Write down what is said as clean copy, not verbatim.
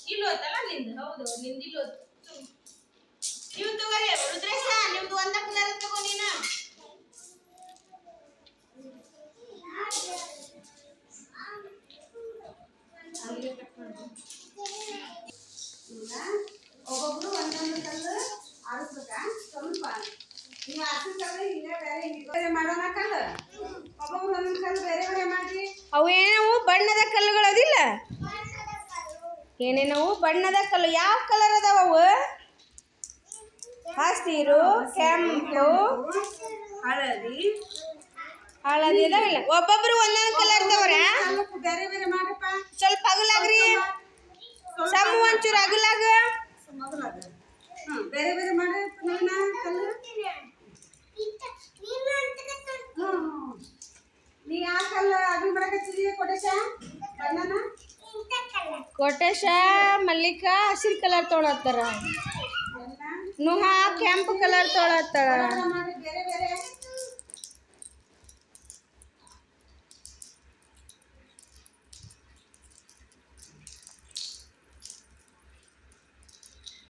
ಇಲ್ಲೋತಲ್ಲ ನಿಂದು ಹೌದು ನಿಂದು ಇಲ್ಲೋತು ನೀವು ತಗೋರಿ ರುದ್ರೇಶ ನಿಮ್ದು ಒಂದ ಕಲರ್ ತಗೋ ನೀನು ಒಬ್ಬೊಬ್ರು ಒಂದೊಂದು ಕಲ್ಲು ಆರಿಸ್ಬೇಕಾ ಸ್ವಲ್ಪ ನೀವು ಆರಿಸಿದ ಕಲ್ಲು ಹಿಂಗೆ ಬೇರೆ ಮಾಡೋಣ ಕಲ್ಲು ಒಬ್ಬೊಬ್ರು ಒಂದೊಂದು ಕಲ್ಲು ಬೇರೆ ಬೇರೆ ಮಾಡಿ ಅವು ಏನವು ಬಣ್ಣದ ಕಲ್ಲುಗಳು ಅದಿಲ್ಲ ಏನೇನವು ಬಣ್ಣದ ಕಲ್ಲು ಯಾವ ಕಲರ್ ಅದಾವ ಅವು ಹಸಿರು ಕೆಂಪು ಹಳದಿ ಹಳದಿ ಅದಾವಿಲ್ಲ ಒಬ್ಬೊಬ್ರು ಒಂದೊಂದು ಕಲರ್ ಇದಾವ್ರ ಬೇರೆ ಬೇರೆ ಮಾಡಪ್ಪ ಸ್ವಲ್ಪ ಅಗಲಾಗ್ರಿ ಸಮ ಒಂಚೂರು ಅಗಲಾಗ ಬೇರೆ ಬೇರೆ ಮಾಡಿ ಕಲ್ಲು ನೀ ಯಾವ ಕಲ್ಲು ಅಗಲ್ ಮಾಡಕತ್ತಿದೀಯ ಕೊಟೇಶ ಬಣ್ಣನ ಕೊಟೇಶ ಮಲ್ಲಿಕಾ ಹಸಿರು ಕಲರ್ ತೊಗೊಳತ್ತಾರ ನುಹಾ ಕೆಂಪು ಕಲರ್ ತೊಗೊಳತ್ತಾಳ